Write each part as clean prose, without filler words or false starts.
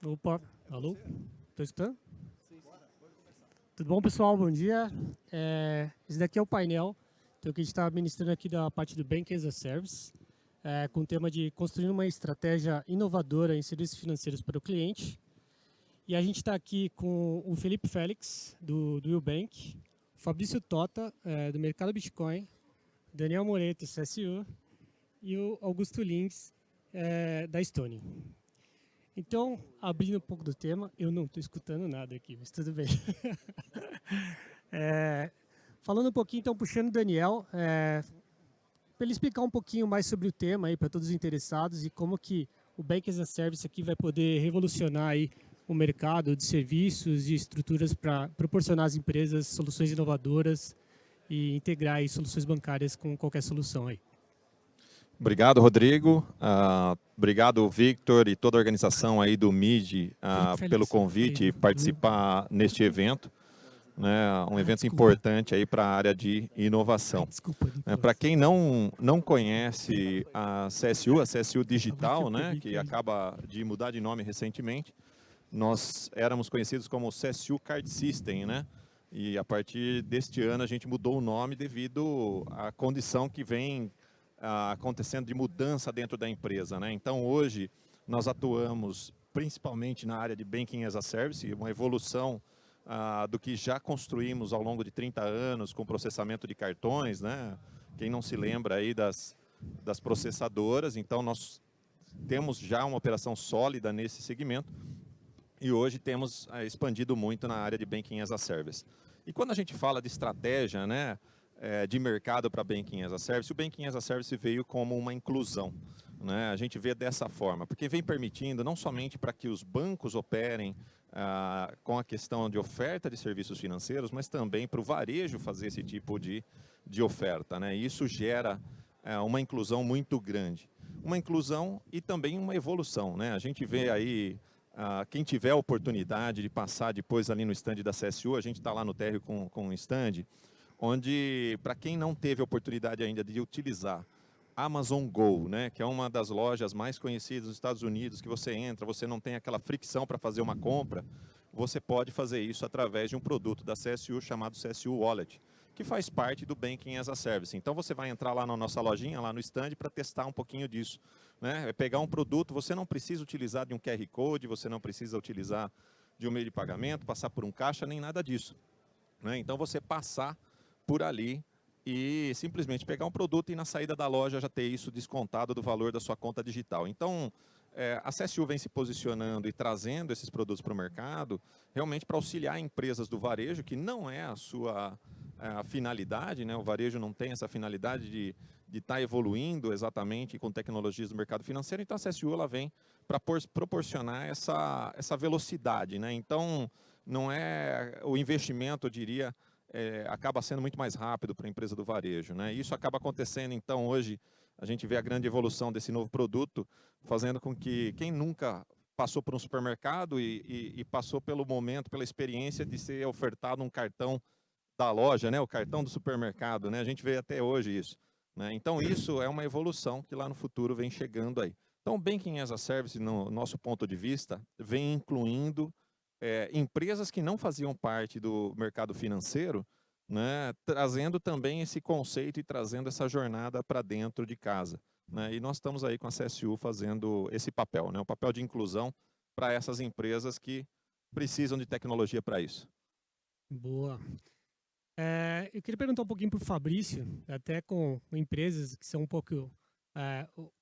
Opa, alô? Estou escutando? Tudo bom, pessoal? Bom dia. Esse daqui é o painel que a gente está ministrando aqui da parte do Banking as a Service, com o tema de construir uma estratégia inovadora em serviços financeiros para o cliente. E a gente está aqui com o Felipe Félix, do Willbank, o Fabrício Tota, do Mercado Bitcoin, Daniel Moreto, CSU, e o Augusto Lins, da Estônia. Então, abrindo um pouco do tema, eu não estou escutando nada aqui, mas tudo bem. Falando um pouquinho, então, puxando o Daniel, para ele explicar um pouquinho mais sobre o tema para todos os interessados e como que o Banking as a Service aqui vai poder revolucionar aí o mercado de serviços e estruturas para proporcionar às empresas soluções inovadoras e integrar aí soluções bancárias com qualquer solução aí. Obrigado, Rodrigo. Obrigado, Victor, e toda a organização aí do MID pelo convite e participar neste evento. Um evento importante aí para a área de inovação. Para quem não conhece a CSU Digital, que acaba de mudar de nome recentemente, nós éramos conhecidos como CSU Card System, E a partir deste ano a gente mudou o nome devido à condição que vem acontecendo de mudança dentro da empresa, Então hoje nós atuamos principalmente na área de Banking as a Service, uma evolução do que já construímos ao longo de 30 anos com processamento de cartões, Quem não se lembra aí das processadoras, então nós temos já uma operação sólida nesse segmento e hoje temos expandido muito na área de Banking as a Service. E quando a gente fala de estratégia, de mercado para Banking as a Service, o Banking as a Service veio como uma inclusão. A gente vê dessa forma, porque vem permitindo não somente para que os bancos operem com a questão de oferta de serviços financeiros, mas também para o varejo fazer esse tipo de oferta. E isso gera uma inclusão muito grande. Uma inclusão e também uma evolução. A gente vê aí, quem tiver a oportunidade de passar depois ali no stand da CSU, a gente está lá no térreo com um stand, onde, para quem não teve a oportunidade ainda de utilizar Amazon Go, que é uma das lojas mais conhecidas dos Estados Unidos, que você entra, você não tem aquela fricção para fazer uma compra, você pode fazer isso através de um produto da CSU chamado CSU Wallet, que faz parte do Banking as a Service. Então você vai entrar lá na nossa lojinha, lá no stand, para testar um pouquinho disso. É pegar um produto, você não precisa utilizar de um QR Code, você não precisa utilizar de um meio de pagamento, passar por um caixa, nem nada disso. Então você passar por ali e simplesmente pegar um produto e na saída da loja já ter isso descontado do valor da sua conta digital. Então, a CSU vem se posicionando e trazendo esses produtos para o mercado realmente para auxiliar empresas do varejo, que não é a sua finalidade, O varejo não tem essa finalidade de estar evoluindo exatamente com tecnologias do mercado financeiro, então a CSU ela vem para proporcionar essa velocidade, Então, não é o investimento, eu diria, acaba sendo muito mais rápido para a empresa do varejo. Isso acaba acontecendo, então, hoje, a gente vê a grande evolução desse novo produto, fazendo com que quem nunca passou por um supermercado e passou pelo momento, pela experiência de ser ofertado um cartão da loja, o cartão do supermercado, a gente vê até hoje isso. Então, isso é uma evolução que lá no futuro vem chegando aí. Então, o Banking as a Service, no nosso ponto de vista, vem incluindo empresas que não faziam parte do mercado financeiro, trazendo também esse conceito e trazendo essa jornada para dentro de casa. E nós estamos aí com a CSU fazendo esse papel, o papel de inclusão para essas empresas que precisam de tecnologia para isso. Boa. Eu queria perguntar um pouquinho para o Fabrício, até com empresas que são um pouco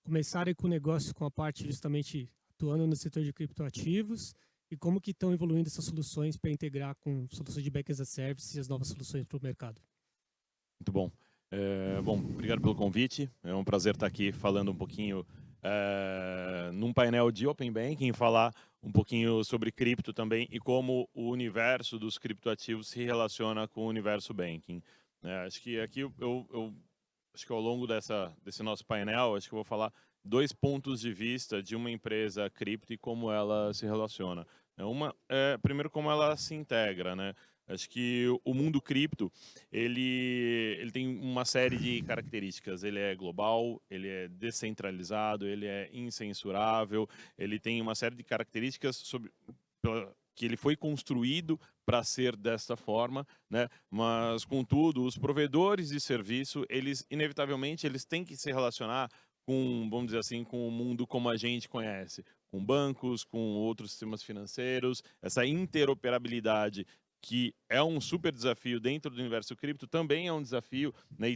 começarem com negócios com a parte justamente atuando no setor de criptoativos e como que estão evoluindo essas soluções para integrar com soluções de Banking as a Service e as novas soluções para o mercado. Muito bom. Bom, obrigado pelo convite. É um prazer estar aqui falando um pouquinho num painel de Open Banking, falar um pouquinho sobre cripto também e como o universo dos criptoativos se relaciona com o universo banking. Acho que aqui acho que ao longo desse nosso painel, acho que eu vou falar 2 pontos de vista de uma empresa cripto e como ela se relaciona. Primeiro, como ela se integra, Acho que o mundo cripto, ele tem uma série de características. Ele é global, ele é descentralizado, ele é incensurável, ele tem uma série de características que ele foi construído para ser desta forma, né? Mas, contudo, os provedores de serviço, eles inevitavelmente eles têm que se relacionar com, vamos dizer assim, com o mundo como a gente conhece, com bancos, com outros sistemas financeiros, essa interoperabilidade que é um super desafio dentro do universo cripto, também é um desafio, né?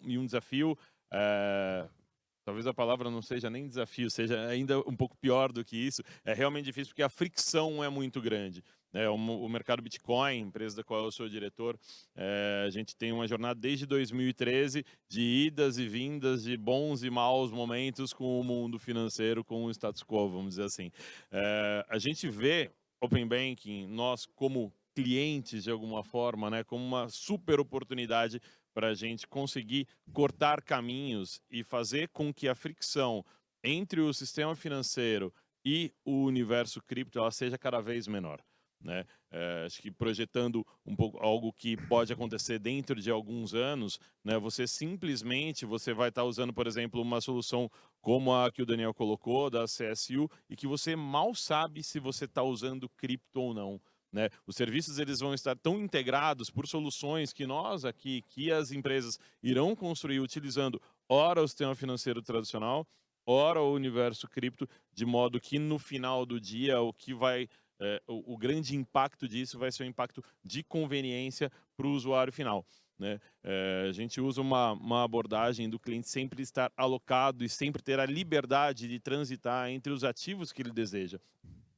E um desafio, talvez a palavra não seja nem desafio, seja ainda um pouco pior do que isso, é realmente difícil porque a fricção é muito grande. O mercado Bitcoin, empresa da qual eu sou diretor, a gente tem uma jornada desde 2013 de idas e vindas, de bons e maus momentos com o mundo financeiro, com o status quo, vamos dizer assim. A gente vê Open Banking, nós como clientes de alguma forma, né, como uma super oportunidade para a gente conseguir cortar caminhos e fazer com que a fricção entre o sistema financeiro e o universo cripto ela seja cada vez menor. Né? Acho que projetando um pouco algo que pode acontecer dentro de alguns anos, né? Você simplesmente vai estar usando, por exemplo, uma solução como a que o Daniel colocou da CSU e que você mal sabe se você está usando cripto ou não. Né? Os serviços eles vão estar tão integrados por soluções que nós aqui, que as empresas irão construir utilizando ora o sistema financeiro tradicional, ora o universo cripto, de modo que no final do dia o que vai o grande impacto disso vai ser o impacto de conveniência para o usuário final. Né? A gente usa uma abordagem do cliente sempre estar alocado e sempre ter a liberdade de transitar entre os ativos que ele deseja.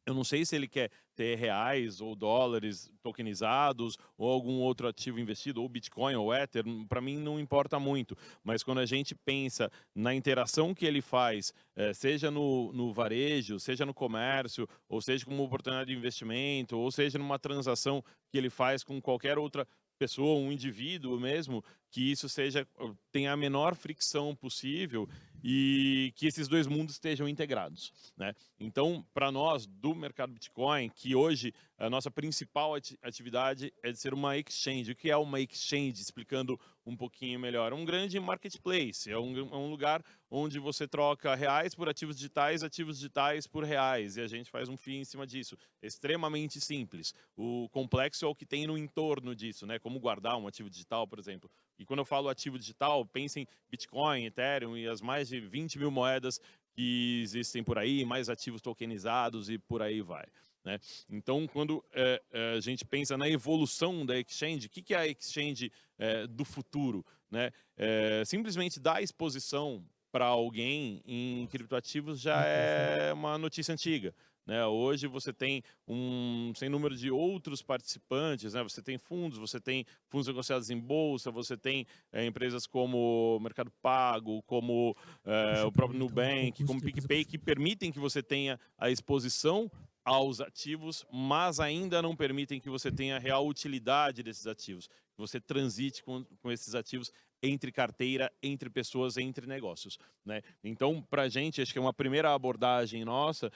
Eu não sei se ele quer ter reais ou dólares tokenizados ou algum outro ativo investido, ou Bitcoin ou Ether, para mim não importa muito. Mas quando a gente pensa na interação que ele faz, seja no varejo, seja no comércio, ou seja como oportunidade de investimento, ou seja numa transação que ele faz com qualquer outra pessoa, um indivíduo mesmo, que isso tenha a menor fricção possível e que esses dois mundos estejam integrados, né? Então, para nós do mercado Bitcoin, que hoje a nossa principal atividade é de ser uma exchange. O que é uma exchange? Explicando um pouquinho melhor. Um grande marketplace, é um lugar onde você troca reais por ativos digitais por reais, e a gente faz um FII em cima disso. Extremamente simples. O complexo é o que tem no entorno disso, né? Como guardar um ativo digital, por exemplo. E quando eu falo ativo digital, pense em Bitcoin, Ethereum e as mais de 20 mil moedas que existem por aí, mais ativos tokenizados e por aí vai. Né? Então, quando a gente pensa na evolução da exchange, o que é a exchange do futuro? Né? Simplesmente dar exposição para alguém em criptoativos já é uma notícia antiga. Né? Hoje você tem sem número de outros participantes, né? Você tem fundos negociados em bolsa, você tem empresas como Mercado Pago, como o próprio Nubank, como PicPay, que permitem que você tenha a exposição aos ativos, mas ainda não permitem que você tenha a real utilidade desses ativos, que você transite com esses ativos entre carteira, entre pessoas, entre negócios. Né? Então, para a gente, acho que é uma primeira abordagem nossa,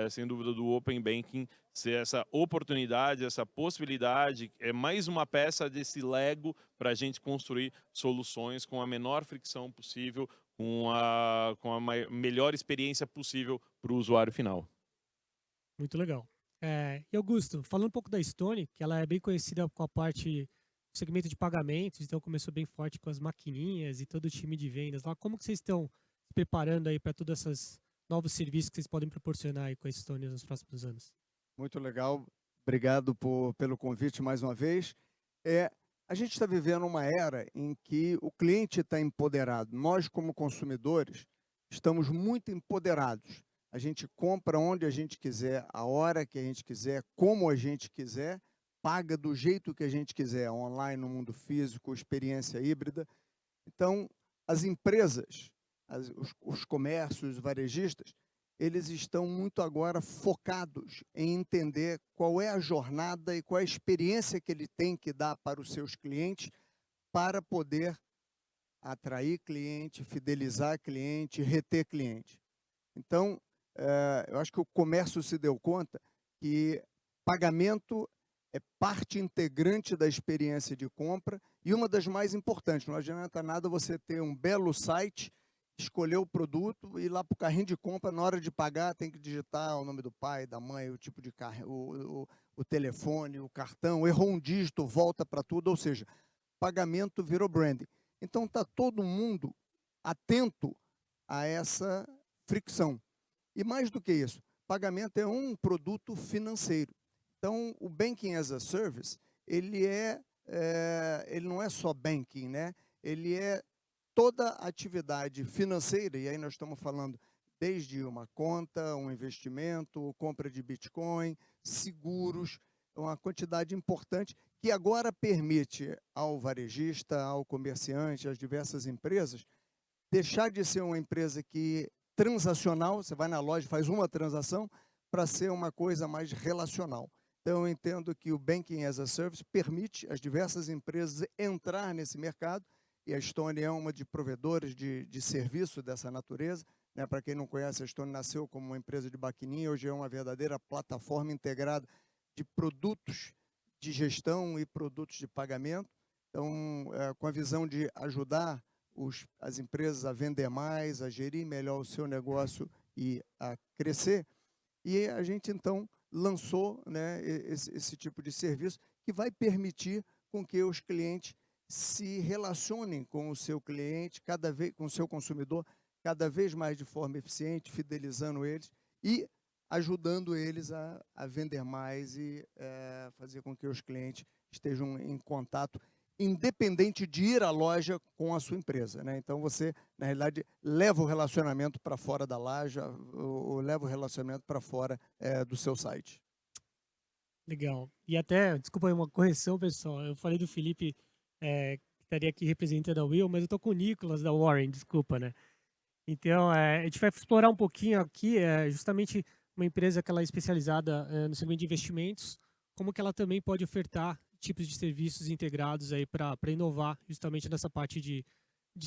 sem dúvida, do Open Banking, ser essa oportunidade, essa possibilidade, é mais uma peça desse Lego para a gente construir soluções com a menor fricção possível, com a melhor experiência possível para o usuário final. Muito legal. E Augusto, falando um pouco da Stone, que ela é bem conhecida com a parte do segmento de pagamentos, então começou bem forte com as maquininhas e todo o time de vendas lá. Como que vocês estão se preparando aí para todos esses novos serviços que vocês podem proporcionar aí com a Stone nos próximos anos? Muito legal. Obrigado pelo convite mais uma vez. A gente está vivendo uma era em que o cliente está empoderado. Nós, como consumidores, estamos muito empoderados. A gente compra onde a gente quiser, a hora que a gente quiser, como a gente quiser, paga do jeito que a gente quiser, online, no mundo físico, experiência híbrida. Então, as empresas, os comércios, os varejistas, eles estão muito agora focados em entender qual é a jornada e qual é a experiência que ele tem que dar para os seus clientes para poder atrair cliente, fidelizar cliente, reter cliente. Então, eu acho que o comércio se deu conta que pagamento é parte integrante da experiência de compra e uma das mais importantes. Não adianta nada você ter um belo site, escolher o produto e ir lá para o carrinho de compra, na hora de pagar, tem que digitar o nome do pai, da mãe, o tipo de carro, o telefone, o cartão, errou um dígito, volta para tudo, ou seja, pagamento virou branding. Então, está todo mundo atento a essa fricção. E mais do que isso, pagamento é um produto financeiro. Então, o Banking as a Service, ele não é só banking, né? Ele é toda a atividade financeira, e aí nós estamos falando desde uma conta, um investimento, compra de Bitcoin, seguros, uma quantidade importante que agora permite ao varejista, ao comerciante, às diversas empresas, deixar de ser uma empresa transacional, você vai na loja, faz uma transação, para ser uma coisa mais relacional. Então, eu entendo que o Banking as a Service permite às diversas empresas entrar nesse mercado, e a Stone é uma de provedoras de serviço dessa natureza. Né? Para quem não conhece, a Stone nasceu como uma empresa de maquininha, hoje é uma verdadeira plataforma integrada de produtos de gestão e produtos de pagamento. Então, com a visão de ajudar as empresas a vender mais, a gerir melhor o seu negócio e a crescer. E a gente, então, lançou, né, esse tipo de serviço que vai permitir com que os clientes se relacionem com o seu cliente, com o seu consumidor, cada vez mais de forma eficiente, fidelizando eles e ajudando eles a vender mais e fazer com que os clientes estejam em contato, independente de ir à loja com a sua empresa. Né? Então, você, na realidade, leva o relacionamento para fora da loja ou leva o relacionamento para fora do seu site. Legal. E até, desculpa aí uma correção, pessoal, eu falei do Felipe, que estaria aqui representando a Will, mas eu estou com o Nicolas da Warren, desculpa, né? Então, a gente vai explorar um pouquinho aqui, justamente uma empresa que ela é especializada no segmento de investimentos, como que ela também pode ofertar tipos de serviços integrados aí para inovar justamente nessa parte de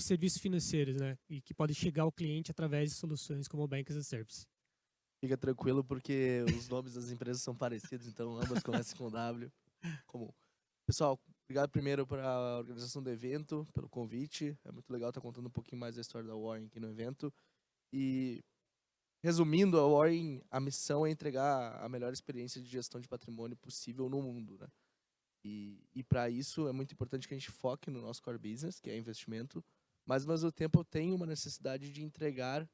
serviços financeiros, né? E que pode chegar ao cliente através de soluções como o Banking as a Service. Fica tranquilo, porque os nomes das empresas são parecidos, então ambas começam com W. Comum. Pessoal, obrigado primeiro pela organização do evento, pelo convite. É muito legal estar contando um pouquinho mais da história da Warren aqui no evento. E, resumindo, a Warren, a missão é entregar a melhor experiência de gestão de patrimônio possível no mundo, né? E para isso é muito importante que a gente foque no nosso core business, que é investimento, mas ao mesmo tempo eu tenho uma necessidade de entregar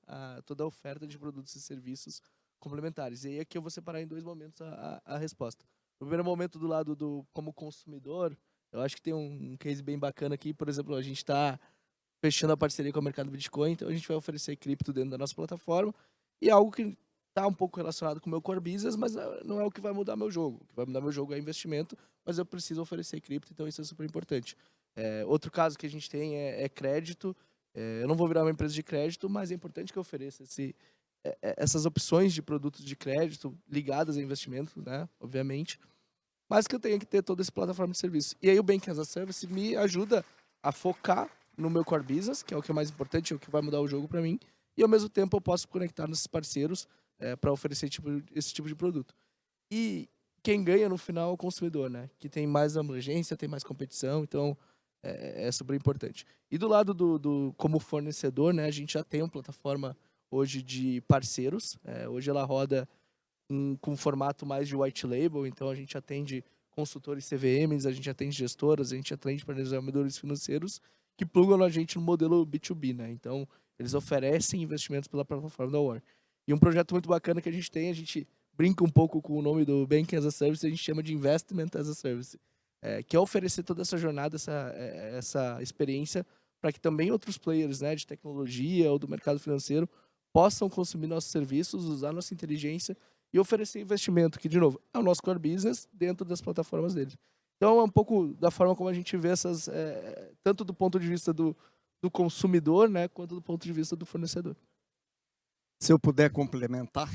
toda a oferta de produtos e serviços complementares. E aí aqui eu vou separar em 2 momentos a resposta. No primeiro momento, do lado como consumidor, eu acho que tem um case bem bacana aqui. Por exemplo, a gente está fechando a parceria com o mercado Bitcoin, então a gente vai oferecer cripto dentro da nossa plataforma, e é algo que está um pouco relacionado com o meu core business, mas não é o que vai mudar meu jogo. O que vai mudar meu jogo é investimento, mas eu preciso oferecer cripto, então isso é super importante. Outro caso que a gente tem é crédito. Eu não vou virar uma empresa de crédito, mas é importante que eu ofereça essas opções de produtos de crédito ligadas a investimento, né, obviamente, mas que eu tenha que ter toda essa plataforma de serviço. E aí o Banking as a Service me ajuda a focar no meu core business, que é o que é mais importante, é o que vai mudar o jogo para mim, e ao mesmo tempo eu posso conectar nesses parceiros para oferecer esse tipo de produto. E quem ganha no final é o consumidor, né, que tem mais abrangência, tem mais competição, então é super importante. E do lado como fornecedor, né, a gente já tem uma plataforma hoje de parceiros. Hoje ela roda com um formato mais de white label, então a gente atende consultores CVMs, a gente atende gestoras, a gente atende planejadores financeiros que plugam a gente no modelo B2B, né? Então, eles oferecem investimentos pela plataforma da Warren. E um projeto muito bacana que a gente brinca um pouco com o nome do Banking as a Service, a gente chama de Investment as a Service, que é oferecer toda essa jornada, essa experiência, para que também outros players, né, de tecnologia ou do mercado financeiro possam consumir nossos serviços, usar nossa inteligência e oferecer investimento, que, de novo, é o nosso core business dentro das plataformas deles. Então, é um pouco da forma como a gente vê essas, tanto do ponto de vista do consumidor, né, quanto do ponto de vista do fornecedor. Se eu puder complementar,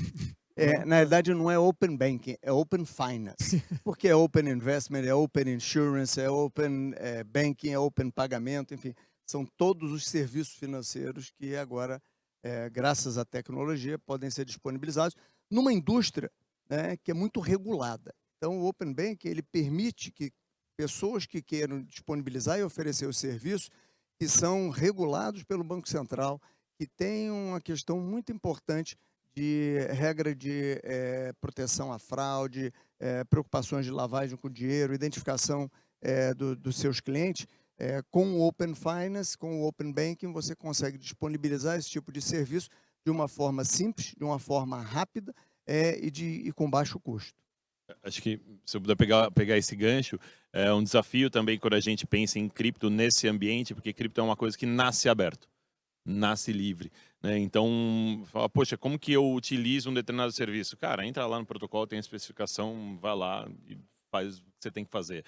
na verdade não é Open Banking, é Open Finance. Porque é Open Investment, é Open Insurance, é Open Banking, é Open Pagamento, enfim, são todos os serviços financeiros que agora, graças à tecnologia, podem ser disponibilizados numa indústria, né, que é muito regulada. Então, o Open Banking ele permite que pessoas que queiram disponibilizar e oferecer os serviços que são regulados pelo Banco Central, que tem uma questão muito importante de regra de proteção à fraude, preocupações de lavagem com dinheiro, identificação dos seus clientes. Com o Open Finance, com o Open Banking, você consegue disponibilizar esse tipo de serviço de uma forma simples, de uma forma rápida e com baixo custo. Acho que, se eu puder pegar esse gancho, é um desafio também quando a gente pensa em cripto nesse ambiente, porque cripto é uma coisa que nasce aberto, nasce livre, né? Então, fala, poxa, como que eu utilizo um determinado serviço? Cara, entra lá no protocolo, tem a especificação, vai lá e faz o que você tem que fazer.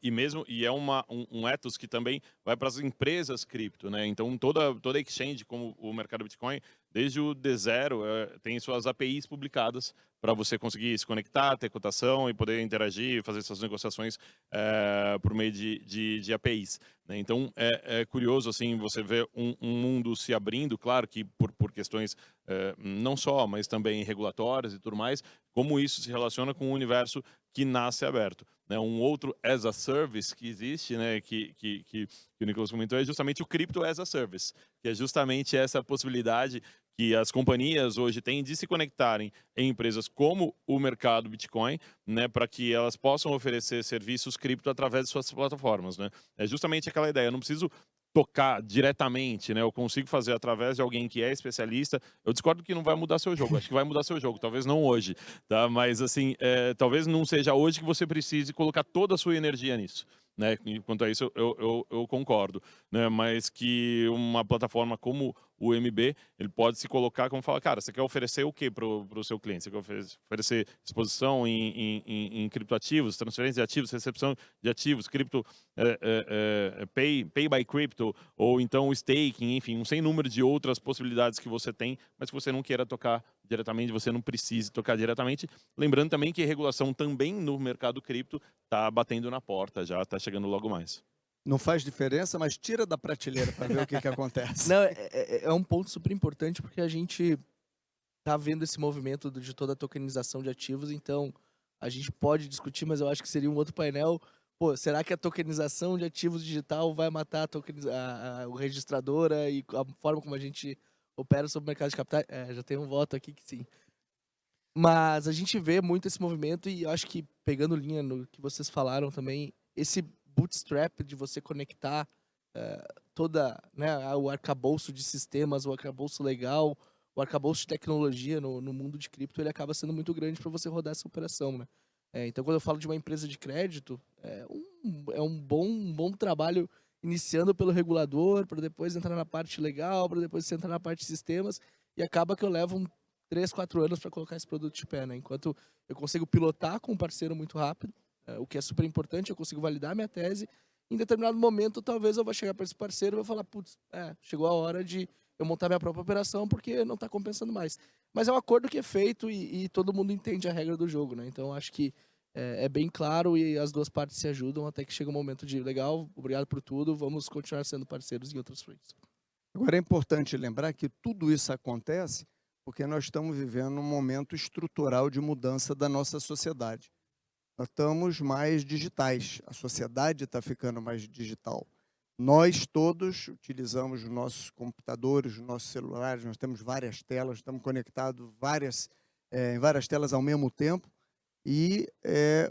E é um ethos que também vai para as empresas cripto, né? Então, toda exchange, como o mercado Bitcoin, desde o D0, tem suas APIs publicadas para você conseguir se conectar, ter cotação e poder interagir, fazer suas negociações por meio de APIs. Né? Então, é curioso assim você ver um mundo se abrindo, claro que por questões não só, mas também regulatórias e tudo mais, como isso se relaciona com o universo que nasce aberto. Né? Um outro as a service que existe, né, que o Nicolas comentou, é justamente o Crypto as a Service, que é justamente essa possibilidade que as companhias hoje têm de se conectarem em empresas como o mercado Bitcoin, né, para que elas possam oferecer serviços cripto através de suas plataformas. Né? É justamente aquela ideia, eu não preciso tocar diretamente, né? Eu consigo fazer através de alguém que é especialista. Eu discordo que não vai mudar seu jogo. Acho que vai mudar seu jogo, talvez não hoje, tá? Mas assim, talvez não seja hoje que você precise colocar toda a sua energia nisso. Né? Quanto a isso, eu concordo. Né? Mas que uma plataforma como o MB, ele pode se colocar como falar, cara, você quer oferecer o que para o seu cliente? Você quer oferecer exposição em criptoativos, transferência de ativos, recepção de ativos, cripto, pay by crypto, ou então staking, enfim, um sem número de outras possibilidades que você tem, mas que você não queira tocar diretamente, você não precise tocar diretamente. Lembrando também que a regulação também no mercado cripto está batendo na porta, já está chegando logo mais. Não faz diferença, mas tira da prateleira para ver o que acontece. Não, é um ponto super importante porque a gente tá vendo esse movimento de toda a tokenização de ativos, então a gente pode discutir, mas eu acho que seria um outro painel. Pô, será que a tokenização de ativos digital vai matar a registradora e a forma como a gente opera sobre o mercado de capitais? Já tem um voto aqui que sim. Mas a gente vê muito esse movimento e eu acho que, pegando linha no que vocês falaram também, esse bootstrap de você conectar toda, né, o arcabouço de sistemas, o arcabouço legal, o arcabouço de tecnologia no mundo de cripto, ele acaba sendo muito grande para você rodar essa operação, né? Então, quando eu falo de uma empresa de crédito, é um bom trabalho iniciando pelo regulador, para depois entrar na parte legal, para depois você entrar na parte de sistemas, e acaba que eu levo 3, 4 anos para colocar esse produto de pé, né? Enquanto eu consigo pilotar com um parceiro muito rápido, o que é super importante, eu consigo validar minha tese. Em determinado momento, talvez eu vá chegar para esse parceiro e vou falar, putz, chegou a hora de eu montar minha própria operação porque não está compensando mais. Mas é um acordo que é feito e todo mundo entende a regra do jogo, né? Então, acho que é bem claro e as duas partes se ajudam até que chega um momento de, legal, obrigado por tudo, vamos continuar sendo parceiros em outras frentes. Agora, é importante lembrar que tudo isso acontece porque nós estamos vivendo um momento estrutural de mudança da nossa sociedade. Nós estamos mais digitais, a sociedade está ficando mais digital. Nós todos utilizamos os nossos computadores, os nossos celulares, nós temos várias telas, estamos conectados em várias telas ao mesmo tempo, e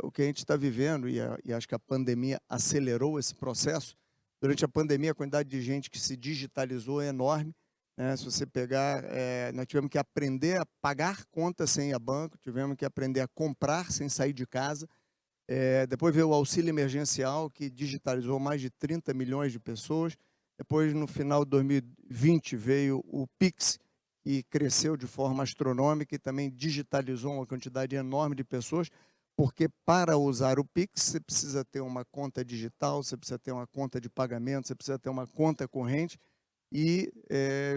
o que a gente está vivendo, e acho que a pandemia acelerou esse processo. Durante a pandemia, a quantidade de gente que se digitalizou é enorme. Se você pegar, nós tivemos que aprender a pagar contas sem ir a banco, tivemos que aprender a comprar sem sair de casa. Depois veio o auxílio emergencial, que digitalizou mais de 30 milhões de pessoas. Depois, no final de 2020, veio o Pix, que cresceu de forma astronômica e também digitalizou uma quantidade enorme de pessoas, porque para usar o Pix, você precisa ter uma conta digital, você precisa ter uma conta de pagamento, você precisa ter uma conta corrente, e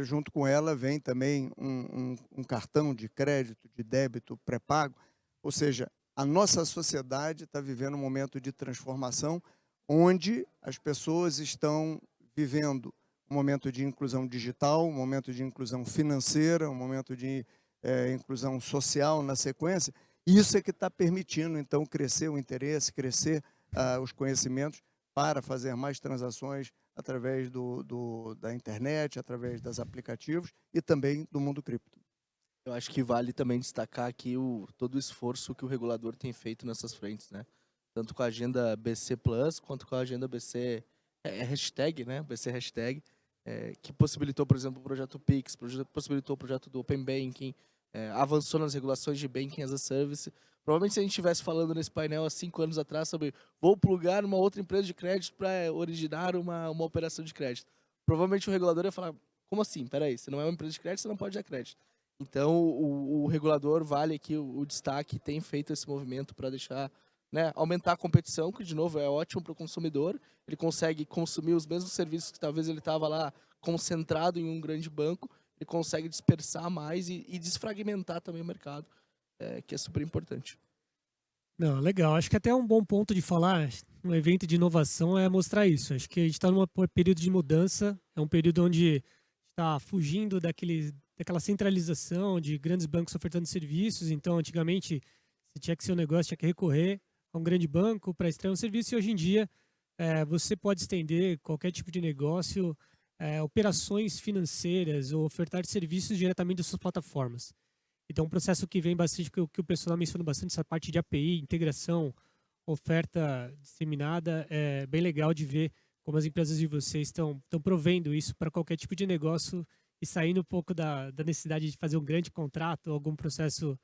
junto com ela vem também um cartão de crédito, de débito pré-pago. Ou seja, a nossa sociedade está vivendo um momento de transformação onde as pessoas estão vivendo um momento de inclusão digital, um momento de inclusão financeira, um momento de inclusão social na sequência, Isso é que está permitindo, então, crescer o interesse, crescer os conhecimentos para fazer mais transações através da internet, através dos aplicativos e também do mundo cripto. Eu acho que vale também destacar aqui todo o esforço que o regulador tem feito nessas frentes, né? Tanto com a agenda BC Plus, quanto com a agenda BC hashtag, né? BC hashtag, que possibilitou, por exemplo, o projeto Pix, possibilitou o projeto do Open Banking, avançou nas regulações de Banking as a Service. Provavelmente se a gente estivesse falando nesse painel há 5 anos atrás sobre vou plugar uma outra empresa de crédito para originar uma operação de crédito, provavelmente o regulador ia falar, como assim? Peraí, você não é uma empresa de crédito, você não pode dar crédito. Então, o regulador vale aqui o destaque, tem feito esse movimento para deixar, né, aumentar a competição, que, de novo, é ótimo para o consumidor. Ele consegue consumir os mesmos serviços que talvez ele estava lá concentrado em um grande banco, ele consegue dispersar mais e desfragmentar também o mercado, que é super importante. Não, legal. Acho que até um bom ponto de falar, um evento de inovação é mostrar isso. Acho que a gente está num período de mudança, é um período onde está fugindo daquela centralização de grandes bancos ofertando serviços. Então, antigamente, você tinha que ser um negócio, tinha que recorrer a um grande banco para extrair um serviço. E hoje em dia, você pode estender qualquer tipo de negócio, operações financeiras ou ofertar serviços diretamente das suas plataformas. Então, um processo que vem bastante, que o pessoal menciona bastante, essa parte de API, integração, oferta disseminada, é bem legal de ver como as empresas de vocês estão provendo isso para qualquer tipo de negócio e saindo um pouco da necessidade de fazer um grande contrato, algum processo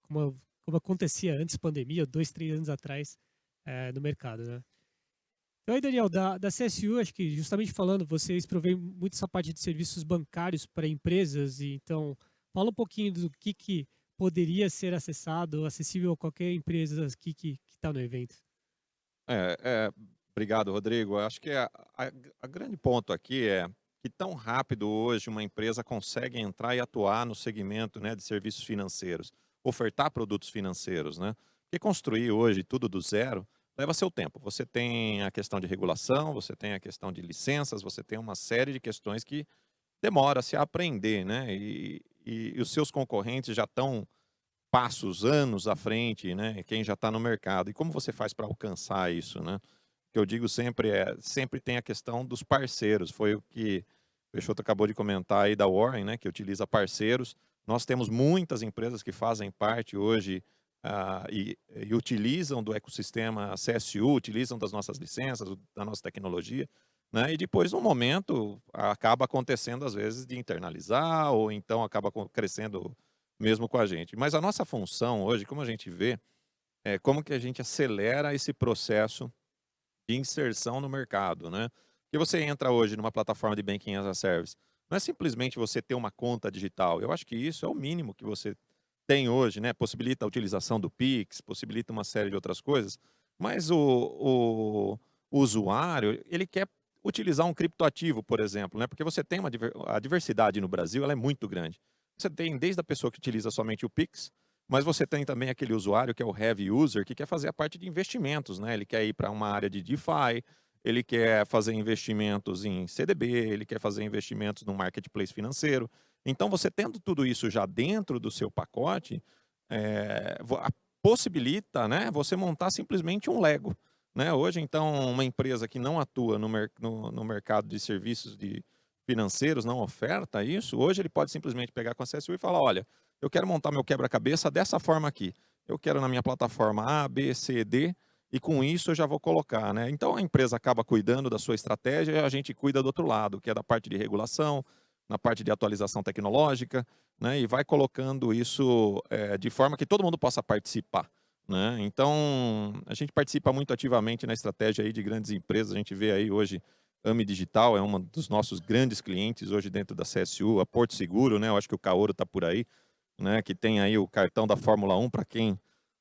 como acontecia antes da pandemia, 2, 3 anos atrás no mercado, né? Então aí, Daniel, da CSU, acho que justamente falando, vocês provêm muito essa parte de serviços bancários para empresas, e então fala um pouquinho do que poderia ser acessível a qualquer empresa que está no evento. Obrigado, Rodrigo. Acho que a grande ponto aqui é que tão rápido hoje uma empresa consegue entrar e atuar no segmento, né, de serviços financeiros, ofertar produtos financeiros, né? Porque construir hoje tudo do zero leva seu tempo. Você tem a questão de regulação, você tem a questão de licenças, você tem uma série de questões que demora-se a aprender, né? E os seus concorrentes já estão passos, anos à frente, né? Quem já está no mercado. E como você faz para alcançar isso, né? O que eu digo sempre tem a questão dos parceiros. Foi o que o Peixoto acabou de comentar aí da Warren, né? Que utiliza parceiros. Nós temos muitas empresas que fazem parte hoje e utilizam do ecossistema CSU, utilizam das nossas licenças, da nossa tecnologia, né? E depois, no momento, acaba acontecendo, às vezes, de internalizar, ou então acaba crescendo mesmo com a gente. Mas a nossa função hoje, como a gente vê, é como que a gente acelera esse processo de inserção no mercado, né? Porque você entra hoje numa plataforma de Banking as a Service, não é simplesmente você ter uma conta digital. Eu acho que isso é o mínimo que você tem hoje, né? Possibilita a utilização do Pix, possibilita uma série de outras coisas, mas o usuário, ele quer utilizar um criptoativo, por exemplo, né? Porque você tem a diversidade no Brasil, ela é muito grande. Você tem desde a pessoa que utiliza somente o Pix, mas você tem também aquele usuário que é o heavy user, que quer fazer a parte de investimentos, né? Ele quer ir para uma área de DeFi, ele quer fazer investimentos em CDB, ele quer fazer investimentos no marketplace financeiro. Então, você tendo tudo isso já dentro do seu pacote, possibilita, né, você montar simplesmente um Lego, né? Hoje, então, uma empresa que não atua no mercado de serviços financeiros, não oferta isso, hoje ele pode simplesmente pegar com a CSU e falar, olha, eu quero montar meu quebra-cabeça dessa forma aqui. Eu quero na minha plataforma A, B, C, D, e com isso eu já vou colocar, né? Então a empresa acaba cuidando da sua estratégia e a gente cuida do outro lado, que é da parte de regulação, na parte de atualização tecnológica, né? E vai colocando isso de forma que todo mundo possa participar, né? Então a gente participa muito ativamente na estratégia aí de grandes empresas. A gente vê aí hoje AMI Digital é um dos nossos grandes clientes hoje dentro da CSU, a Porto Seguro, né? Eu acho que o Kaoru está por aí, né? Que tem aí o cartão da Fórmula 1 para quem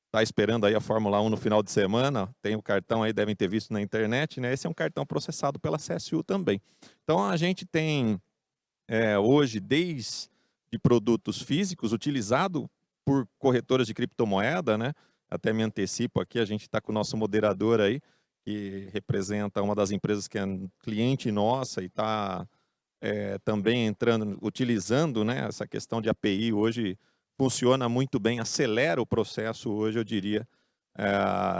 está esperando aí a Fórmula 1 no final de semana, tem o cartão aí, devem ter visto na internet, né? Esse é um cartão processado pela CSU também. Então a gente tem hoje, desde produtos físicos utilizado por corretoras de criptomoeda, né? Até me antecipo aqui, a gente está com o nosso moderador aí, que representa uma das empresas que é cliente nossa e está também utilizando, né, essa questão de API hoje, funciona muito bem, acelera o processo hoje, eu diria,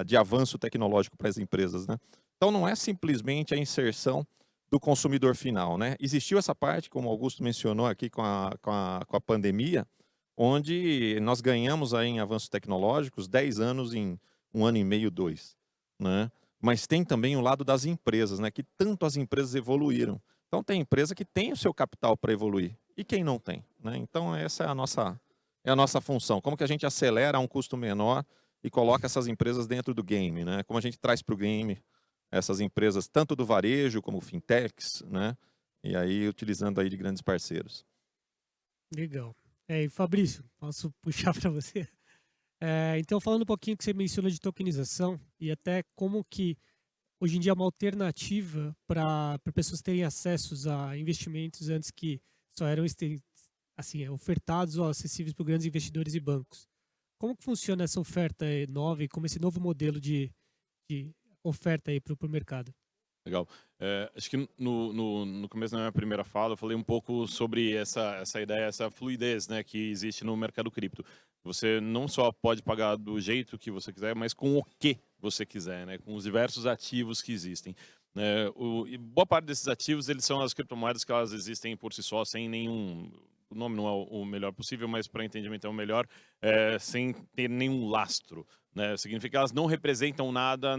de avanço tecnológico para as empresas, né? Então, não é simplesmente a inserção do consumidor final, né? Existiu essa parte, como o Augusto mencionou aqui com a pandemia, onde nós ganhamos aí em avanços tecnológicos 10 anos em 1 ano e meio, 2, né? Mas tem também o lado das empresas, né? Que tanto as empresas evoluíram. Então, tem empresa que tem o seu capital para evoluir e quem não tem, né? Então, essa é a nossa função. Como que a gente acelera a um custo menor e coloca essas empresas dentro do game, né? Como a gente traz para o game essas empresas, tanto do varejo como fintechs, né? E aí, utilizando aí de grandes parceiros. Legal. E Fabrício, posso puxar para você? Então, falando um pouquinho que você menciona de tokenização e até como que hoje em dia é uma alternativa para pessoas terem acessos a investimentos antes que só eram assim, ofertados ou acessíveis por grandes investidores e bancos. Como que funciona essa oferta nova e como esse novo modelo de oferta aí para o mercado? Legal. Acho que no começo da minha primeira fala eu falei um pouco sobre essa ideia, essa fluidez, né, que existe no mercado cripto. Você não só pode pagar do jeito que você quiser, mas com o que você quiser, né, com os diversos ativos que existem. E boa parte desses ativos, eles são as criptomoedas que elas existem por si só, sem nenhum... O nome não é o melhor possível, mas para entendimento é o melhor, sem ter nenhum lastro, né? Significa que elas não representam nada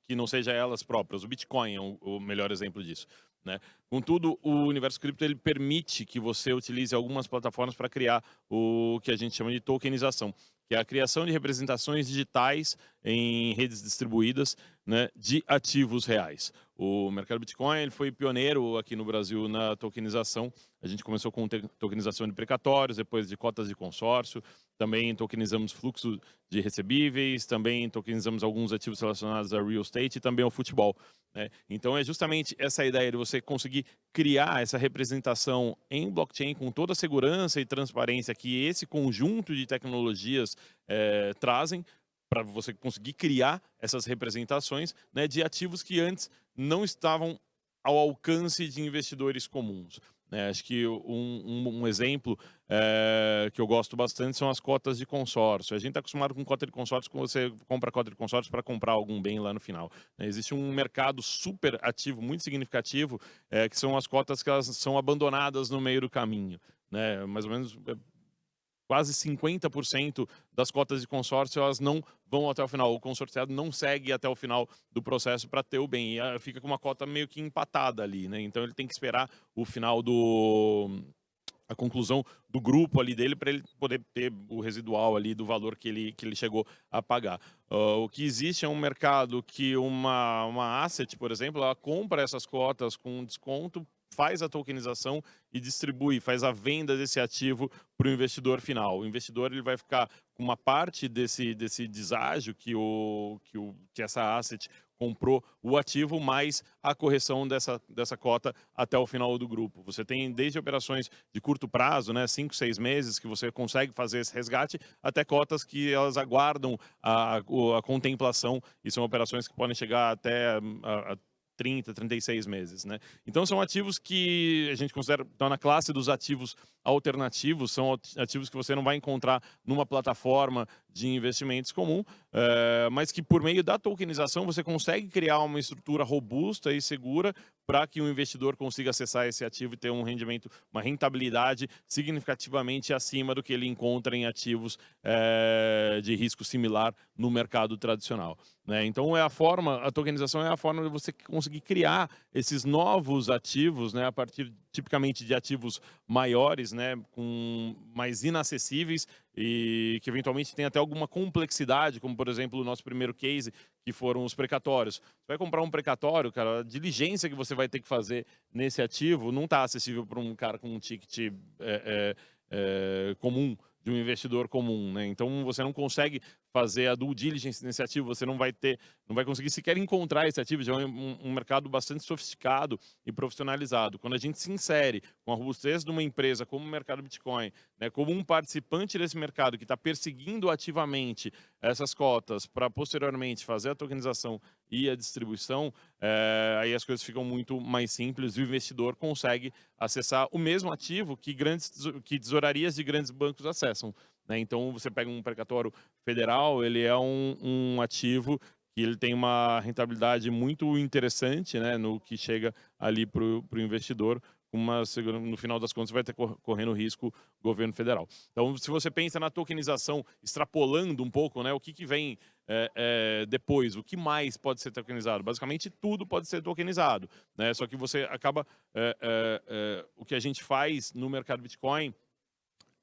que não seja elas próprias. O Bitcoin é o melhor exemplo disso, né? Contudo, o universo cripto ele permite que você utilize algumas plataformas para criar o que a gente chama de tokenização, que é a criação de representações digitais em redes distribuídas, né, de ativos reais. O mercado Bitcoin ele foi pioneiro aqui no Brasil na tokenização. A gente começou com tokenização de precatórios, depois de cotas de consórcio, também tokenizamos fluxo de recebíveis, também tokenizamos alguns ativos relacionados a real estate e também ao futebol, né? Então é justamente essa ideia de você conseguir criar essa representação em blockchain com toda a segurança e transparência que esse conjunto de tecnologias trazem, para você conseguir criar essas representações, né, de ativos que antes não estavam ao alcance de investidores comuns. Acho que um exemplo que eu gosto bastante são as cotas de consórcio. A gente está acostumado com cota de consórcio quando você compra cota de consórcio para comprar algum bem lá no final. Existe um mercado super ativo, muito significativo, que são as cotas que elas são abandonadas no meio do caminho, né? Mais ou menos quase 50% das cotas de consórcio elas não vão até o final. O consorciado não segue até o final do processo para ter o bem. E fica com uma cota meio que empatada ali, né? Então ele tem que esperar o final a conclusão do grupo ali dele para ele poder ter o residual ali do valor que ele chegou a pagar. O que existe é um mercado que uma asset, por exemplo, ela compra essas cotas com desconto, faz a tokenização e distribui, faz a venda desse ativo para o investidor final. O investidor ele vai ficar com uma parte desse deságio que essa asset comprou o ativo, mais a correção dessa cota até o final do grupo. Você tem desde operações de curto prazo, né, 5, 6 meses, que você consegue fazer esse resgate, até cotas que elas aguardam a contemplação, e são operações que podem chegar até 30, 36 meses, né? Então são ativos que a gente considera, estão na classe dos ativos alternativos, são ativos que você não vai encontrar numa plataforma de investimentos comum, mas que por meio da tokenização você consegue criar uma estrutura robusta e segura para que o investidor consiga acessar esse ativo e ter um rendimento, uma rentabilidade significativamente acima do que ele encontra em ativos de risco similar no mercado tradicional, né? Então a tokenização é a forma de você conseguir criar esses novos ativos, né, a partir tipicamente de ativos maiores, né, mais inacessíveis e que eventualmente tem até alguma complexidade, como por exemplo o nosso primeiro case, que foram os precatórios. Você vai comprar um precatório, cara, a diligência que você vai ter que fazer nesse ativo não está acessível para um cara com um ticket comum, de um investidor comum, né? Então você não consegue fazer a due diligence nesse ativo, você não vai conseguir sequer encontrar esse ativo, já é um mercado bastante sofisticado e profissionalizado. Quando a gente se insere com a robustez de uma empresa como o mercado Bitcoin, né, como um participante desse mercado que está perseguindo ativamente essas cotas para posteriormente fazer a tokenização e a distribuição, aí as coisas ficam muito mais simples e o investidor consegue acessar o mesmo ativo que tesourarias de grandes bancos acessam, né? Então, você pega um precatório federal, ele é um ativo que ele tem uma rentabilidade muito interessante, né, no que chega ali para o investidor, no final das contas vai ter correndo risco o governo federal. Então, se você pensa na tokenização, extrapolando um pouco, né, o que vem depois, o que mais pode ser tokenizado? Basicamente, tudo pode ser tokenizado, né? Só que você acaba... o que a gente faz no mercado Bitcoin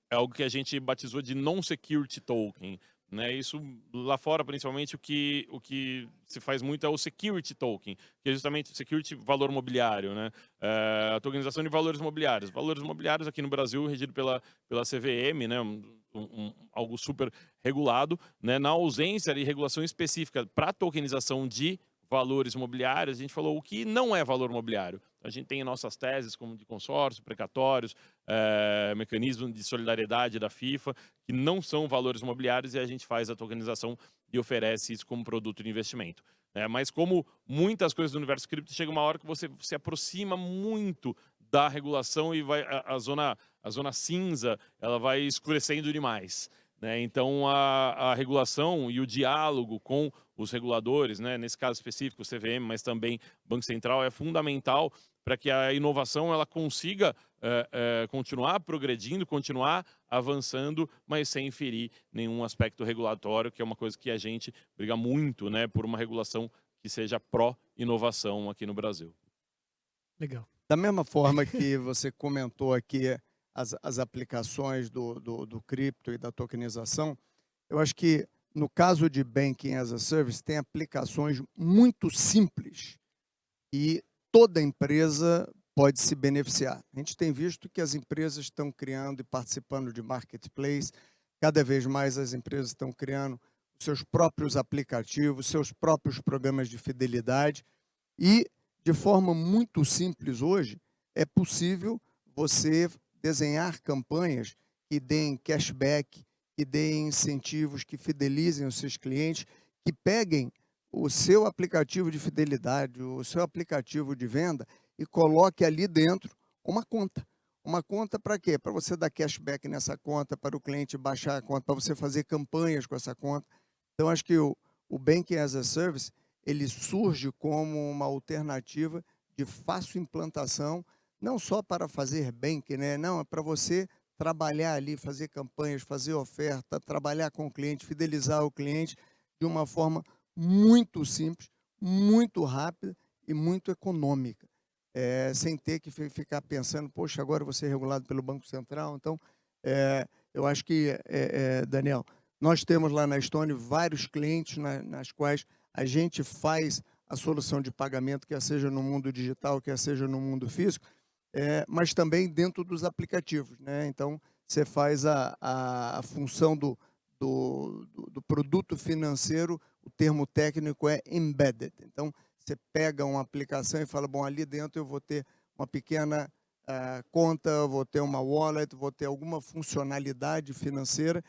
é algo que a gente batizou de non-security token, né? Isso lá fora, principalmente, o que se faz muito é o security token, que é justamente security valor mobiliário, né? A tokenização de valores mobiliários. Valores mobiliários aqui no Brasil, regido pela CVM, né? Algo super regulado, né? Na ausência de regulação específica para tokenização de valores imobiliários, a gente falou o que não é valor imobiliário. A gente tem nossas teses, como de consórcio, precatórios, mecanismo de solidariedade da FIFA, que não são valores imobiliários, e a gente faz a tokenização e oferece isso como produto de investimento. Mas como muitas coisas do universo cripto, chega uma hora que você se aproxima muito da regulação e a zona cinza ela vai escurecendo demais. Então, a regulação e o diálogo com os reguladores, né, nesse caso específico, o CVM, mas também Banco Central, é fundamental para que a inovação ela consiga continuar progredindo, continuar avançando, mas sem ferir nenhum aspecto regulatório, que é uma coisa que a gente briga muito, né, por uma regulação que seja pró-inovação aqui no Brasil. Legal. Da mesma forma que você comentou aqui as aplicações do cripto e da tokenização, eu acho que no caso de Banking as a Service tem aplicações muito simples e toda empresa pode se beneficiar. A gente tem visto que as empresas estão criando e participando de marketplace, cada vez mais as empresas estão criando seus próprios aplicativos, seus próprios programas de fidelidade e, de forma muito simples hoje, é possível você desenhar campanhas que deem cashback, que deem incentivos, que fidelizem os seus clientes, que peguem o seu aplicativo de fidelidade, o seu aplicativo de venda e coloque ali dentro uma conta. Uma conta para quê? Para você dar cashback nessa conta, para o cliente baixar a conta, para você fazer campanhas com essa conta. Então, acho que o Banking as a Service, ele surge como uma alternativa de fácil implantação, não só para fazer banking, né? Não, é para você trabalhar ali, fazer campanhas, fazer oferta, trabalhar com o cliente, fidelizar o cliente de uma forma muito simples, muito rápida e muito econômica, sem ter que ficar pensando, poxa, agora eu vou ser regulado pelo Banco Central. Então, eu acho que, Daniel, nós temos lá na Stone vários clientes nas quais a gente faz a solução de pagamento, quer seja no mundo digital, quer seja no mundo físico, mas também dentro dos aplicativos, né? Então, você faz a função do produto financeiro, o termo técnico é embedded. Então, você pega uma aplicação e fala, bom, ali dentro eu vou ter uma pequena conta, eu vou ter uma wallet, vou ter alguma funcionalidade financeira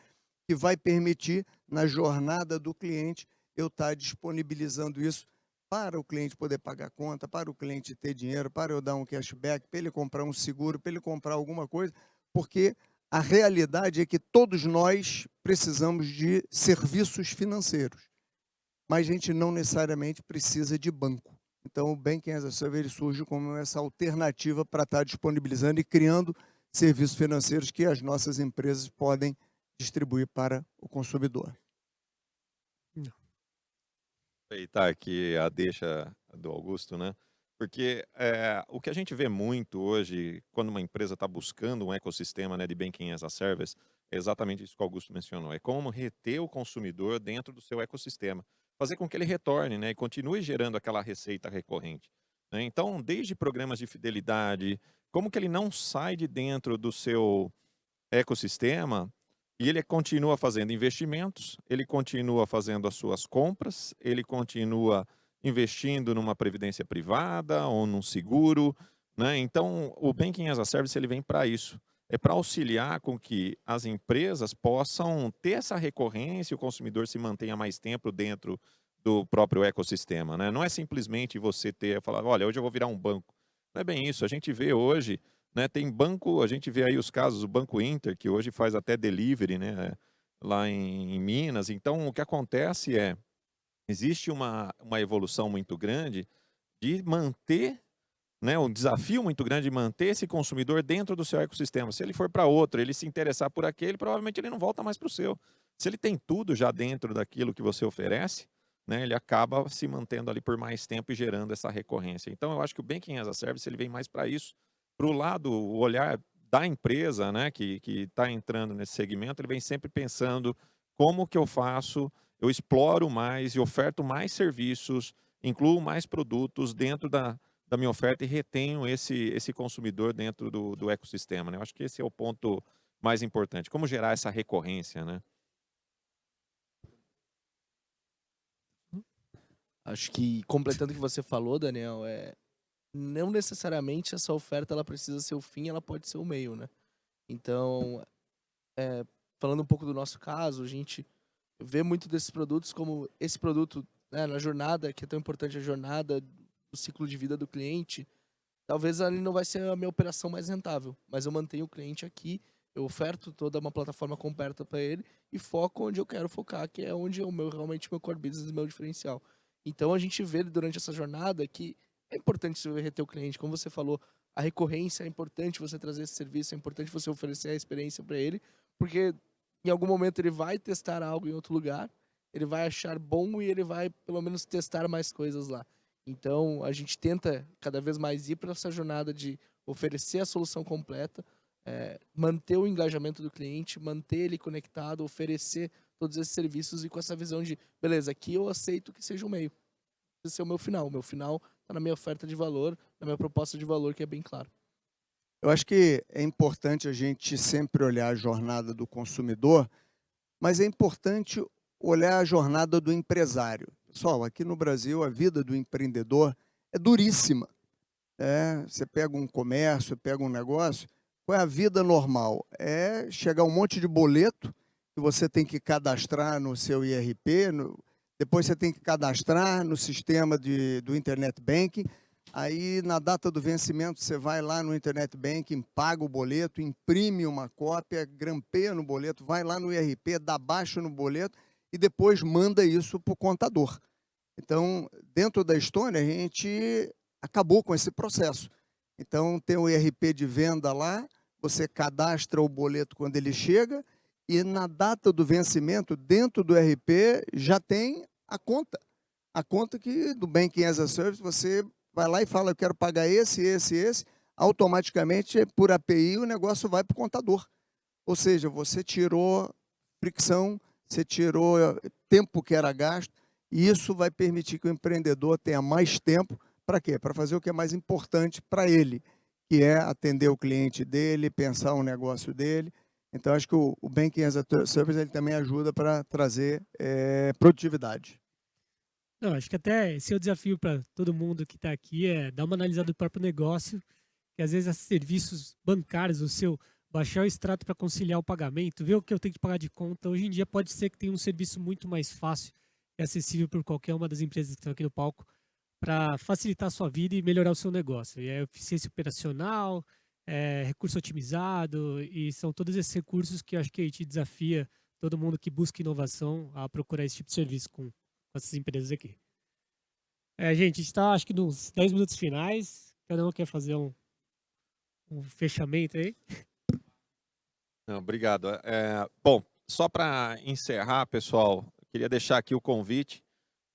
que vai permitir, na jornada do cliente, eu estar disponibilizando isso para o cliente poder pagar a conta, para o cliente ter dinheiro, para eu dar um cashback, para ele comprar um seguro, para ele comprar alguma coisa, porque a realidade é que todos nós precisamos de serviços financeiros, mas a gente não necessariamente precisa de banco. Então, o Banking as a Service surge como essa alternativa para estar disponibilizando e criando serviços financeiros que as nossas empresas podem distribuir para o consumidor. Aproveitar aqui a deixa do Augusto, né? Porque o que a gente vê muito hoje, quando uma empresa está buscando um ecossistema, né, de Banking as a Service, é exatamente isso que o Augusto mencionou. É como reter o consumidor dentro do seu ecossistema. Fazer com que ele retorne, né, e continue gerando aquela receita recorrente, né? Então, desde programas de fidelidade, como que ele não sai de dentro do seu ecossistema e ele continua fazendo investimentos, ele continua fazendo as suas compras, ele continua investindo numa previdência privada ou num seguro, né? Então, o Banking as a Service ele vem para isso. É para auxiliar com que as empresas possam ter essa recorrência e o consumidor se mantenha mais tempo dentro do próprio ecossistema, né? Não é simplesmente você falar, olha, hoje eu vou virar um banco. Não é bem isso. A gente vê hoje né? Tem banco, a gente vê aí os casos, o Banco Inter, que hoje faz até delivery, né? Lá em Minas. Então, o que acontece é, existe uma evolução muito grande de manter, né, um desafio muito grande de manter esse consumidor dentro do seu ecossistema. Se ele for para outro, ele se interessar por aquele, provavelmente ele não volta mais para o seu. Se ele tem tudo já dentro daquilo que você oferece, né, ele acaba se mantendo ali por mais tempo e gerando essa recorrência. Então, eu acho que o Banking as a Service ele vem mais para isso, para o lado, o olhar da empresa, né, que está entrando nesse segmento, ele vem sempre pensando como que eu faço, eu exploro mais e oferto mais serviços, incluo mais produtos dentro da minha oferta e retenho esse consumidor dentro do ecossistema, né? Eu acho que esse é o ponto mais importante. Como gerar essa recorrência, né? Acho que, completando o que você falou, Daniel, não necessariamente essa oferta ela precisa ser o fim, ela pode ser o meio, né? Então, falando um pouco do nosso caso, a gente vê muito desses produtos como esse produto, né, na jornada, que é tão importante a jornada, o ciclo de vida do cliente. Talvez ali não vai ser a minha operação mais rentável, mas eu mantenho o cliente aqui, eu oferto toda uma plataforma completa para ele e foco onde eu quero focar, que é onde é realmente meu core business, meu diferencial. Então a gente vê durante essa jornada que é importante você reter o cliente, como você falou, a recorrência é importante você trazer esse serviço, é importante você oferecer a experiência para ele, porque em algum momento ele vai testar algo em outro lugar, ele vai achar bom e ele vai pelo menos testar mais coisas lá. Então, a gente tenta cada vez mais ir para essa jornada de oferecer a solução completa, manter o engajamento do cliente, manter ele conectado, oferecer todos esses serviços e com essa visão de, beleza, aqui eu aceito que seja o meio. Esse é o meu final. O meu final está na minha oferta de valor, na minha proposta de valor, que é bem claro. Eu acho que é importante a gente sempre olhar a jornada do consumidor, mas é importante olhar a jornada do empresário. Pessoal, aqui no Brasil, a vida do empreendedor é duríssima. Você pega um comércio, pega um negócio, qual é a vida normal? É chegar um monte de boleto que você tem que cadastrar no seu IRP, depois você tem que cadastrar no sistema do Internet Banking, aí na data do vencimento você vai lá no Internet Banking, paga o boleto, imprime uma cópia, grampeia no boleto, vai lá no IRP, dá baixa no boleto e depois manda isso para o contador. Então, dentro da Estônia, a gente acabou com esse processo. Então, tem o IRP de venda lá, você cadastra o boleto quando ele chega e na data do vencimento, dentro do IRP, já tem a conta. A conta que do Banking as a Service, você vai lá e fala, eu quero pagar esse, automaticamente, por API, o negócio vai para o contador. Ou seja, você tirou fricção, você tirou tempo que era gasto, e isso vai permitir que o empreendedor tenha mais tempo. Para quê? Para fazer o que é mais importante para ele, que é atender o cliente dele, pensar o negócio dele. Então, acho que o Banking as a Service ele também ajuda para trazer produtividade. Não, acho que até esse é o desafio para todo mundo que está aqui, é dar uma analisada do próprio negócio, que às vezes serviços bancários, o seu baixar o extrato para conciliar o pagamento, ver o que eu tenho que pagar de conta. Hoje em dia pode ser que tenha um serviço muito mais fácil e acessível por qualquer uma das empresas que estão aqui no palco para facilitar a sua vida e melhorar o seu negócio. E é eficiência operacional, recurso otimizado, e são todos esses recursos que eu acho que a gente desafia todo mundo que busca inovação a procurar esse tipo de serviço com essas empresas aqui. Gente, a gente está, acho que nos 10 minutos finais. Cada um quer fazer um fechamento aí? Não, obrigado. Bom, só para encerrar, pessoal, queria deixar aqui o convite,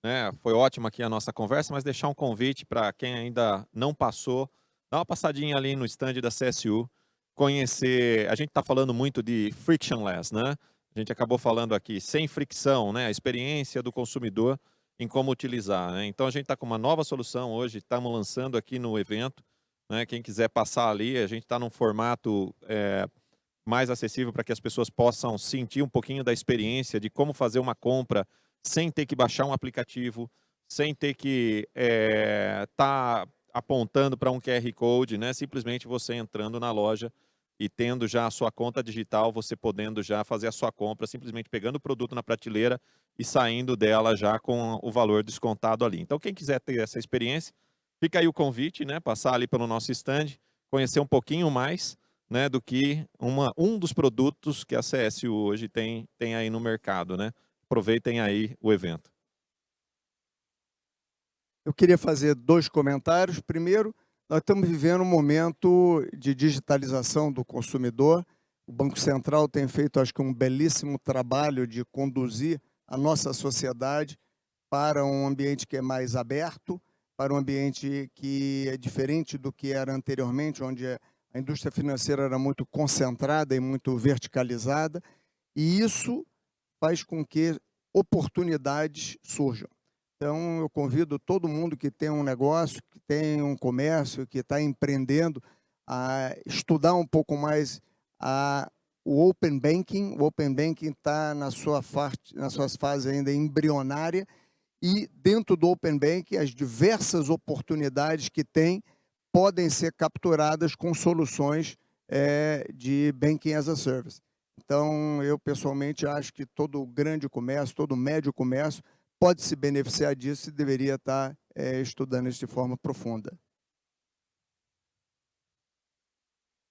né? Foi ótima aqui a nossa conversa, mas deixar um convite para quem ainda não passou, dá uma passadinha ali no stand da CSU, conhecer. A gente está falando muito de frictionless, né? A gente acabou falando aqui sem fricção, né? A experiência do consumidor em como utilizar, né? Então a gente está com uma nova solução hoje, estamos lançando aqui no evento, né? Quem quiser passar ali, a gente está num formato mais acessível para que as pessoas possam sentir um pouquinho da experiência de como fazer uma compra sem ter que baixar um aplicativo, sem ter que tá apontando para um QR Code, né? Simplesmente você entrando na loja e tendo já a sua conta digital, você podendo já fazer a sua compra, simplesmente pegando o produto na prateleira e saindo dela já com o valor descontado ali. Então, quem quiser ter essa experiência, fica aí o convite, né? Passar ali pelo nosso stand, conhecer um pouquinho mais, né, do que um dos produtos que a CSU hoje tem aí no mercado, né? Aproveitem aí o evento. Eu queria fazer 2 comentários. Primeiro, nós estamos vivendo um momento de digitalização do consumidor. O Banco Central tem feito, acho que, um belíssimo trabalho de conduzir a nossa sociedade para um ambiente que é mais aberto, para um ambiente que é diferente do que era anteriormente, onde a indústria financeira era muito concentrada e muito verticalizada, e isso faz com que oportunidades surjam. Então, eu convido todo mundo que tem um negócio, que tem um comércio, que está empreendendo, a estudar um pouco mais o Open Banking. O Open Banking está nas suas fases ainda embrionária, e dentro do Open Banking, as diversas oportunidades que tem podem ser capturadas com soluções de Banking as a Service. Então, eu pessoalmente acho que todo grande comércio, todo médio comércio, pode se beneficiar disso e deveria estar estudando isso de forma profunda.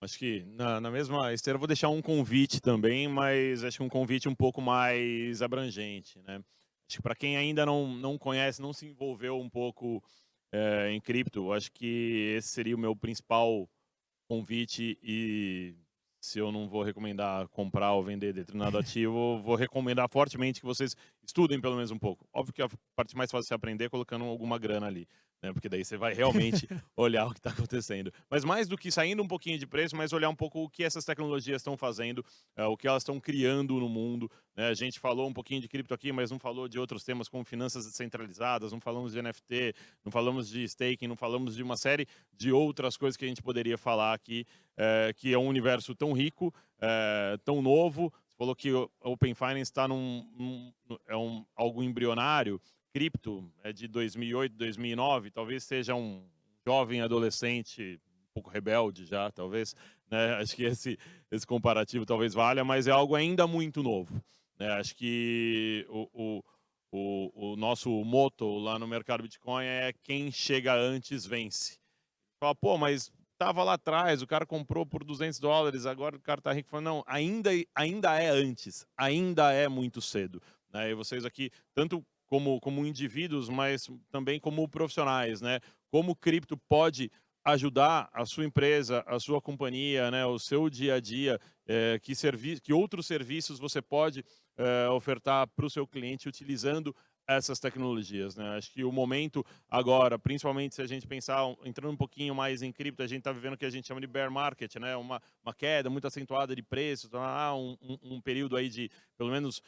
Acho que na mesma esteira eu vou deixar um convite também, mas acho que um convite um pouco mais abrangente, né? Acho que para quem ainda não conhece, não se envolveu um pouco em cripto, acho que esse seria o meu principal convite. E se eu não vou recomendar comprar ou vender determinado ativo, vou recomendar fortemente que vocês estudem pelo menos um pouco. Óbvio que a parte mais fácil de se aprender é colocando alguma grana ali, né? Porque daí você vai realmente olhar o que está acontecendo. Mas mais do que saindo um pouquinho de preço, mas olhar um pouco o que essas tecnologias estão fazendo, o que elas estão criando no mundo, né? A gente falou um pouquinho de cripto aqui, mas não falou de outros temas como finanças descentralizadas, não falamos de NFT, não falamos de staking, não falamos de uma série de outras coisas que a gente poderia falar aqui, que é um universo tão rico, tão novo. Você falou que o Open Finance está algo embrionário. Cripto é de 2008, 2009, talvez seja um jovem adolescente, um pouco rebelde já, talvez, né? Acho que esse comparativo talvez valha, mas é algo ainda muito novo, né? Acho que o nosso motto lá no mercado Bitcoin é: quem chega antes vence. Fala, pô, mas tava lá atrás, o cara comprou por $200, agora o cara tá rico. Fala, não, ainda é antes, ainda é muito cedo, né? E vocês aqui, tanto como indivíduos, mas também como profissionais, né? Como o cripto pode ajudar a sua empresa, a sua companhia, né? O seu dia a dia, que outros serviços você pode ofertar para o seu cliente utilizando essas tecnologias, né? Acho que o momento agora, principalmente se a gente pensar, entrando um pouquinho mais em cripto, a gente está vivendo o que a gente chama de bear market, né? Uma queda muito acentuada de preços, um período aí de pelo menos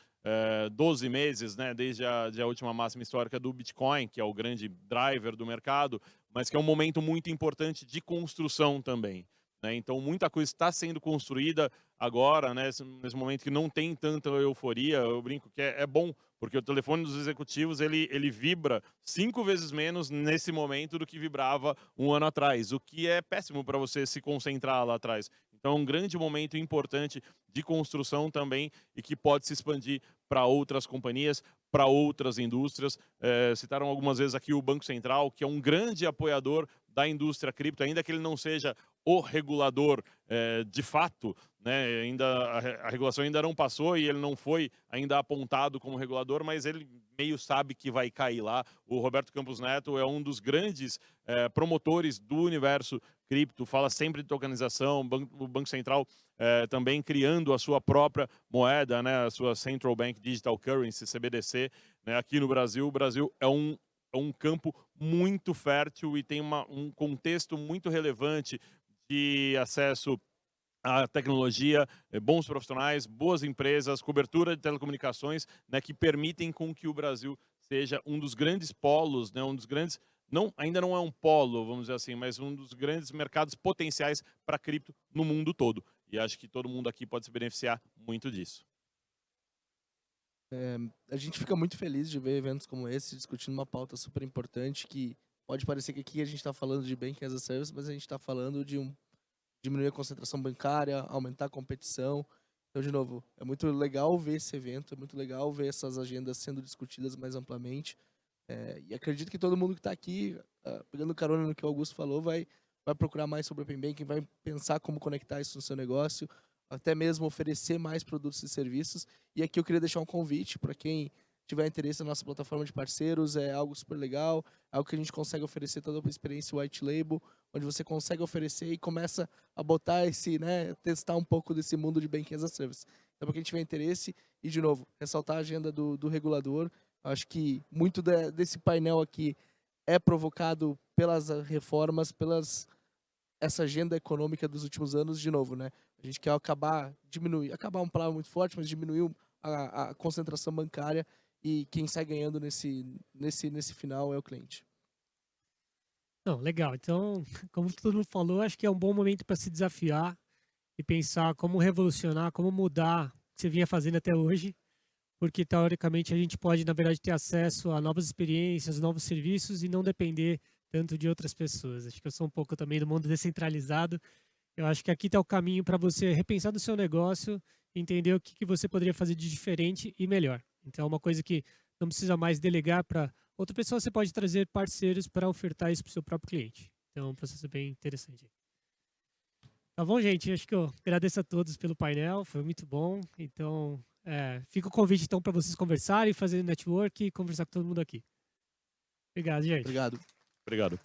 12 meses, né? Desde a última máxima histórica do Bitcoin, que é o grande driver do mercado, mas que é um momento muito importante de construção também, né? Então, muita coisa está sendo construída agora, né? Nesse momento que não tem tanta euforia. Eu brinco que é bom, porque o telefone dos executivos ele vibra 5 vezes menos nesse momento do que vibrava um ano atrás, o que é péssimo para você se concentrar lá atrás. Então, é um grande momento importante de construção também, e que pode se expandir para outras companhias, para outras indústrias. Citaram algumas vezes aqui o Banco Central, que é um grande apoiador da indústria cripto, ainda que ele não seja o regulador de fato, né? Ainda a regulação ainda não passou e ele não foi ainda apontado como regulador, mas ele meio sabe que vai cair lá. O Roberto Campos Neto é um dos grandes promotores do universo cripto, fala sempre de tokenização. O Banco Central também criando a sua própria moeda, né? A sua Central Bank Digital Currency, CBDC, né? Aqui no Brasil, o Brasil é um campo muito fértil e tem um contexto muito relevante de acesso à tecnologia, bons profissionais, boas empresas, cobertura de telecomunicações, né, que permitem com que o Brasil seja um dos grandes polos, né, um dos grandes, ainda não é um polo, vamos dizer assim, mas um dos grandes mercados potenciais para cripto no mundo todo. E acho que todo mundo aqui pode se beneficiar muito disso. A gente fica muito feliz de ver eventos como esse, discutindo uma pauta super importante, que pode parecer que aqui a gente está falando de Banking as a Service, mas a gente está falando de diminuir a concentração bancária, aumentar a competição. Então, de novo, é muito legal ver esse evento, é muito legal ver essas agendas sendo discutidas mais amplamente. E acredito que todo mundo que está aqui, pegando carona no que o Augusto falou, vai vai procurar mais sobre Open Banking, vai pensar como conectar isso no seu negócio, até mesmo oferecer mais produtos e serviços. E aqui eu queria deixar um convite para quem tiver interesse na nossa plataforma de parceiros, é algo super legal, é algo que a gente consegue oferecer toda uma experiência white label, onde você consegue oferecer e começa a botar testar um pouco desse mundo de Banking as a Service. Então, para quem tiver interesse, e de novo, ressaltar a agenda do regulador, acho que muito desse painel aqui é provocado pelas reformas, essa agenda econômica dos últimos anos, de novo, né? A gente quer acabar uma palavra muito forte, mas diminuir a concentração bancária, e quem sai ganhando nesse final é o cliente. Não, legal. Então, como todo mundo falou, acho que é um bom momento para se desafiar e pensar como revolucionar, como mudar o que você vinha fazendo até hoje, porque teoricamente a gente pode, na verdade, ter acesso a novas experiências, novos serviços e não depender tanto de outras pessoas. Acho que eu sou um pouco também do mundo descentralizado. Eu acho que aqui está o caminho para você repensar do seu negócio, entender o que você poderia fazer de diferente e melhor. Então, é uma coisa que não precisa mais delegar para outra pessoa, você pode trazer parceiros para ofertar isso para o seu próprio cliente. Então, é um processo bem interessante. Tá bom, gente? Acho que eu agradeço a todos pelo painel, foi muito bom. Então, fica o convite então, para vocês conversarem, fazer network e conversar com todo mundo aqui. Obrigado, gente. Obrigado. Obrigado.